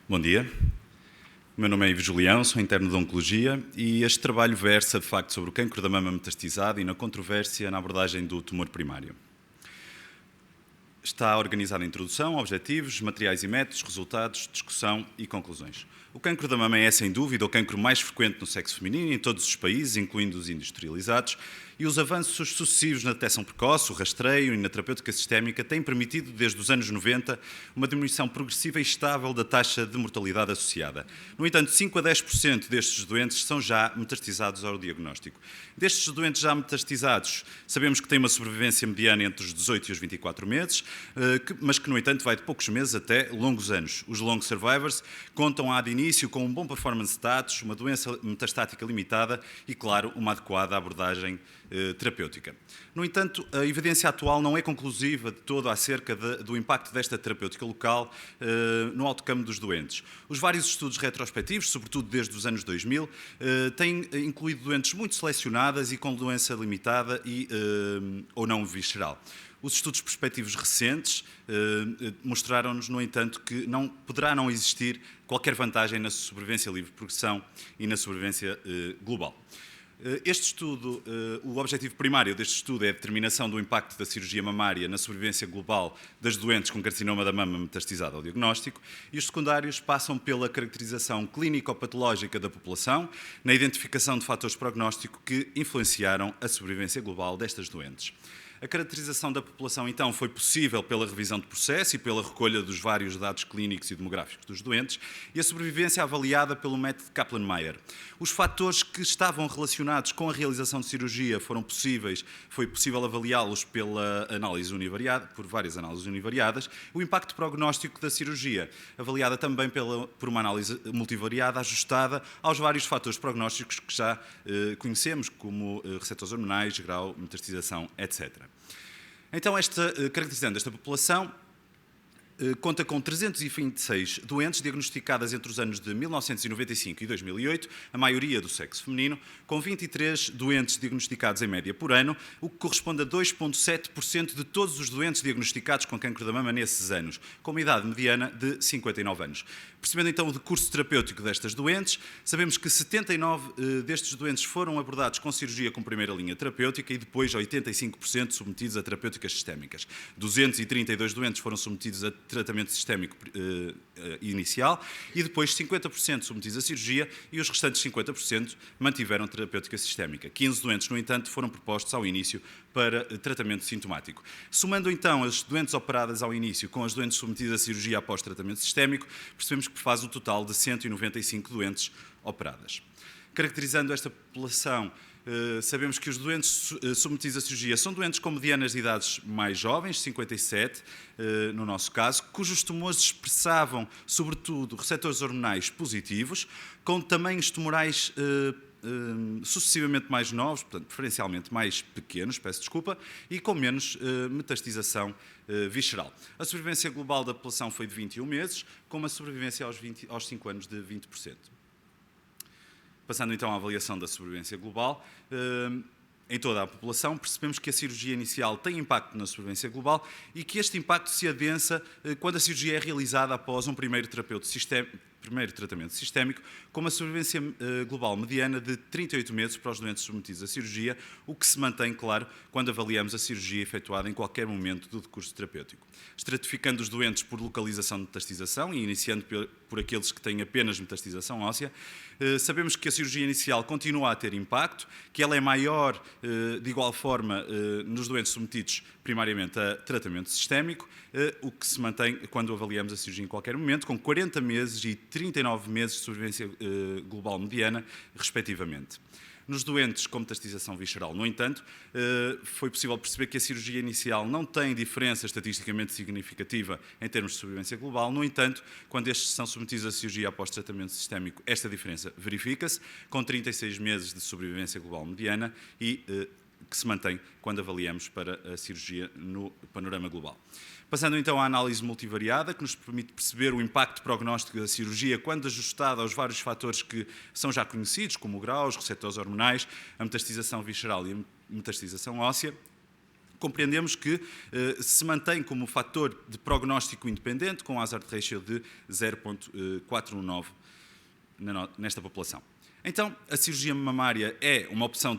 Bom dia, o meu nome é Ivo Julião, sou interno de Oncologia e este trabalho versa de facto sobre o cancro da mama metastizado e na controvérsia na abordagem do tumor primário. Está organizada a introdução, objetivos, materiais e métodos, resultados, discussão e conclusões. O cancro da mama é, sem dúvida, o cancro mais frequente no sexo feminino em todos os países, incluindo os industrializados, e os avanços sucessivos na detecção precoce, o rastreio e na terapêutica sistémica têm permitido, desde os anos 90, uma diminuição progressiva e estável da taxa de mortalidade associada. No entanto, 5 a 10% destes doentes são já metastizados ao diagnóstico. Destes doentes já metastizados, sabemos que têm uma sobrevivência mediana entre os 18 e os 24 meses, mas que, no entanto, vai de poucos meses até longos anos. Os long survivors contam de início com um bom performance status, uma doença metastática limitada e, claro, uma adequada abordagem terapêutica. No entanto, a evidência atual não é conclusiva de todo acerca do impacto desta terapêutica local no outcome dos doentes. Os vários estudos retrospectivos, sobretudo desde os anos 2000, têm incluído doentes muito selecionadas e com doença limitada ou não visceral. Os estudos prospectivos recentes mostraram-nos, no entanto, que poderá não existir qualquer vantagem na sobrevivência livre de progressão e na sobrevivência global. Este estudo, o objetivo primário deste estudo é a determinação do impacto da cirurgia mamária na sobrevivência global das doentes com carcinoma da mama metastizado ao diagnóstico, e os secundários passam pela caracterização clínico-patológica da população, na identificação de fatores prognóstico que influenciaram a sobrevivência global destas doentes. A caracterização da população, então, foi possível pela revisão de processo e pela recolha dos vários dados clínicos e demográficos dos doentes, e a sobrevivência avaliada pelo método Kaplan-Meier. Os fatores que estavam relacionados com a realização de cirurgia foi possível avaliá-los pela análise univariada, por várias análises univariadas. O impacto prognóstico da cirurgia, avaliada também por uma análise multivariada, ajustada aos vários fatores prognósticos que já conhecemos, como receptores hormonais, grau, metastização, etc. Então, caracterizando esta população, conta com 326 doentes diagnosticadas entre os anos de 1995 e 2008, a maioria do sexo feminino, com 23 doentes diagnosticados em média por ano, o que corresponde a 2,7% de todos os doentes diagnosticados com cancro da mama nesses anos, com uma idade mediana de 59 anos. Percebendo então o decurso terapêutico destas doentes, sabemos que 79 destes doentes foram abordados com cirurgia com primeira linha terapêutica e depois 85% submetidos a terapêuticas sistémicas. 232 doentes foram submetidos a tratamento sistémico inicial e depois 50% submetidos a cirurgia e os restantes 50% mantiveram terapêutica sistémica. 15 doentes, no entanto, foram propostos ao início para tratamento sintomático. Somando então as doentes operadas ao início com as doentes submetidas a cirurgia após tratamento sistémico, percebemos que faz um total de 195 doentes operadas. Caracterizando esta população, sabemos que os doentes submetidos à cirurgia são doentes com medianas de idades mais jovens, 57 no nosso caso, cujos tumores expressavam, sobretudo, receptores hormonais positivos, com tamanhos tumorais sucessivamente mais novos, portanto, preferencialmente mais pequenos, peço desculpa, e com menos metastização visceral. A sobrevivência global da população foi de 21 meses, com uma sobrevivência aos 5 anos de 20%. Passando então à avaliação da sobrevivência global, em toda a população, percebemos que a cirurgia inicial tem impacto na sobrevivência global e que este impacto se adensa quando a cirurgia é realizada após um primeiro tratamento sistémico, com uma sobrevivência global mediana de 38 meses para os doentes submetidos à cirurgia, o que se mantém, claro, quando avaliamos a cirurgia efetuada em qualquer momento do decurso terapêutico. Estratificando os doentes por localização de metastização e iniciando por aqueles que têm apenas metastização óssea, sabemos que a cirurgia inicial continua a ter impacto, que ela é maior, de igual forma, nos doentes submetidos primariamente a tratamento sistémico, o que se mantém quando avaliamos a cirurgia em qualquer momento, com 40 meses e 39 meses de sobrevivência global mediana, respectivamente. Nos doentes com metastização visceral, no entanto, foi possível perceber que a cirurgia inicial não tem diferença estatisticamente significativa em termos de sobrevivência global. No entanto, quando estes são submetidos à cirurgia após tratamento sistémico, esta diferença verifica-se, com 36 meses de sobrevivência global mediana e que se mantém quando avaliamos para a cirurgia no panorama global. Passando então à análise multivariada, que nos permite perceber o impacto prognóstico da cirurgia quando ajustada aos vários fatores que são já conhecidos, como o grau, os receptores hormonais, a metastização visceral e a metastização óssea. compreendemos que se mantém como fator de prognóstico independente, com hazard ratio de 0,419 nesta população. Então, a cirurgia mamária é uma opção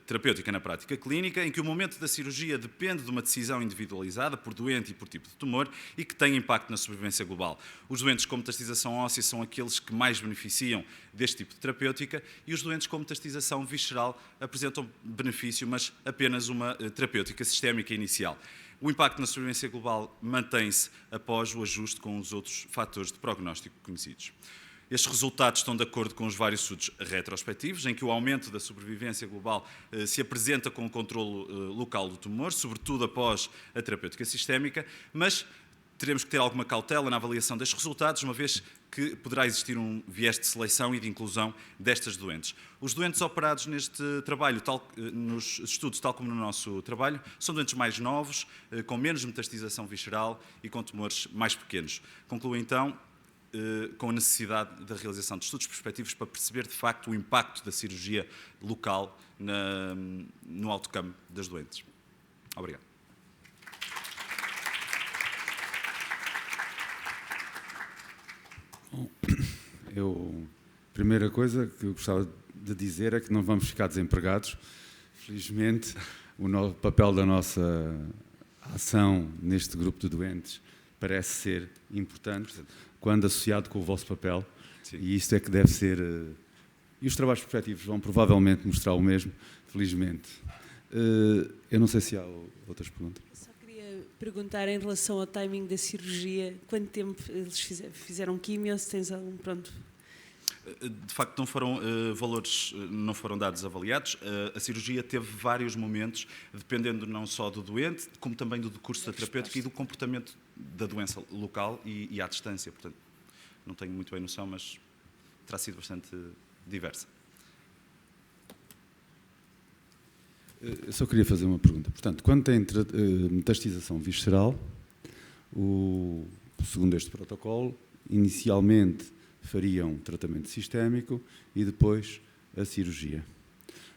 terapêutica na prática clínica, em que o momento da cirurgia depende de uma decisão individualizada por doente e por tipo de tumor e que tem impacto na sobrevivência global. Os doentes com metastização óssea são aqueles que mais beneficiam deste tipo de terapêutica e os doentes com metastização visceral apresentam benefício, mas apenas uma terapêutica sistémica inicial. O impacto na sobrevivência global mantém-se após o ajuste com os outros fatores de prognóstico conhecidos. Estes resultados estão de acordo com os vários estudos retrospectivos, em que o aumento da sobrevivência global se apresenta com o controlo local do tumor, sobretudo após a terapêutica sistémica, mas teremos que ter alguma cautela na avaliação destes resultados, uma vez que poderá existir um viés de seleção e de inclusão destas doentes. Os doentes operados neste trabalho, nos estudos, tal como no nosso trabalho, são doentes mais novos, com menos metastização visceral e com tumores mais pequenos. Concluo então com a necessidade da realização de estudos prospectivos para perceber, de facto, o impacto da cirurgia local no outcome das doentes. Obrigado. Bom, a primeira coisa que eu gostava de dizer é que não vamos ficar desempregados. Felizmente, o papel da nossa ação neste grupo de doentes parece ser importante, quando associado com o vosso papel. Sim. E isto é que deve ser... E os trabalhos prospectivos vão provavelmente mostrar o mesmo, felizmente. Eu não sei se há outras perguntas. Eu só queria perguntar em relação ao timing da cirurgia, quanto tempo eles fizeram quimio, se tens algum... Pronto. De facto, não foram valores, não foram dados avaliados. A cirurgia teve vários momentos, dependendo não só do doente, como também do decurso da terapêutica e do comportamento da doença local e à distância. Portanto, não tenho muito bem noção, mas terá sido bastante diversa. Eu só queria fazer uma pergunta. Portanto, quando tem metastização visceral, segundo este protocolo, inicialmente fariam tratamento sistémico e depois a cirurgia.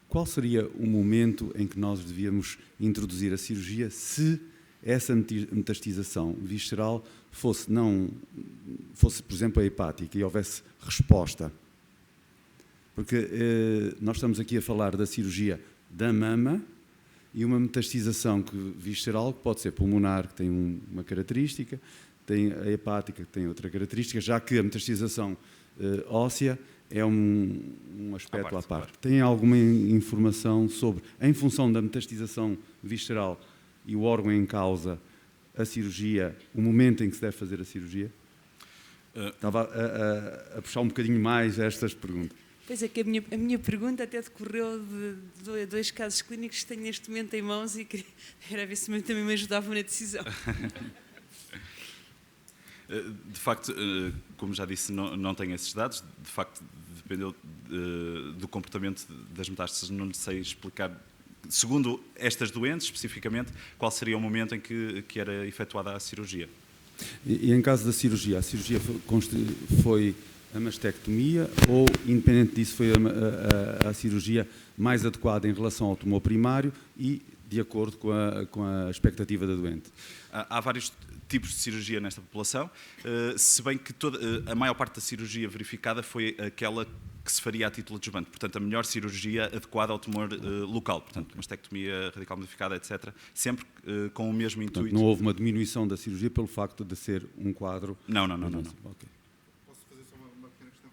Qual seria o momento em que nós devíamos introduzir a cirurgia se essa metastização visceral fosse, por exemplo, a hepática e houvesse resposta? Porque nós estamos aqui a falar da cirurgia da mama e uma metastização visceral que pode ser pulmonar, que tem uma característica, tem a hepática, que tem outra característica, já que a metastização óssea é um aspecto à parte. Claro. Tem alguma informação sobre, em função da metastização visceral e o órgão em causa, a cirurgia, o momento em que se deve fazer a cirurgia? Estava a puxar um bocadinho mais estas perguntas. Pois é, que a minha pergunta até decorreu de dois casos clínicos que tenho neste momento em mãos e queria ver se também me ajudavam na decisão. De facto, como já disse, não tenho esses dados. De facto, dependeu do comportamento das metástases. Não lhe sei explicar, segundo estas doentes, especificamente, qual seria o momento em que era efetuada a cirurgia. E em caso da cirurgia, a cirurgia foi a mastectomia ou, independente disso, foi a cirurgia mais adequada em relação ao tumor primário e de acordo com a expectativa da doente? Há vários tipos de cirurgia nesta população, se bem que a maior parte da cirurgia verificada foi aquela que se faria a título adjuvante, portanto a melhor cirurgia adequada ao tumor local, portanto mastectomia radical modificada, etc., sempre com o mesmo intuito. Portanto, não houve uma diminuição da cirurgia pelo facto de ser um quadro... Não. Okay. Posso fazer só uma pequena questão?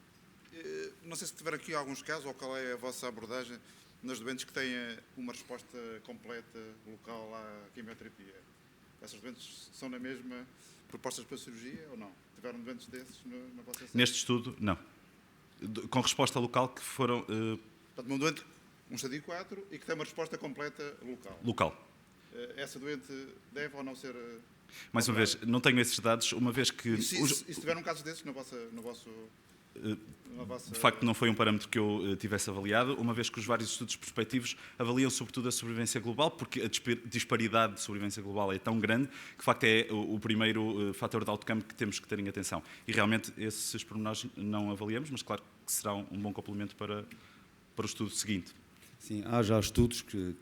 Não sei se tiver aqui alguns casos, ou qual é a vossa abordagem nas doentes que têm uma resposta completa local à quimioterapia. Essas doentes são na mesma propostas para a cirurgia ou não? Tiveram doentes desses na vossa série? Neste estudo, não. Com resposta local que foram... Portanto, um doente, um estadio 4 e que tem uma resposta completa local. Local. Essa doente deve ou não ser... Mais uma vez, não tenho esses dados, uma vez que... E se tiveram casos desses no vosso... De facto, não foi um parâmetro que eu tivesse avaliado, uma vez que os vários estudos prospectivos avaliam sobretudo a sobrevivência global, porque a disparidade de sobrevivência global é tão grande que, de facto, é o primeiro fator de outcome que temos que ter em atenção. E, realmente, esses pormenores não avaliamos, mas, claro, que será um bom complemento para o estudo seguinte. Sim, há já estudos que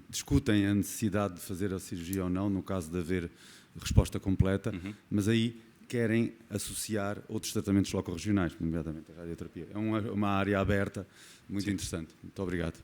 discutem a necessidade de fazer a cirurgia ou não, no caso de haver resposta completa, mas aí querem associar outros tratamentos locorregionais, nomeadamente a radioterapia. É uma área aberta, muito interessante. Muito obrigado.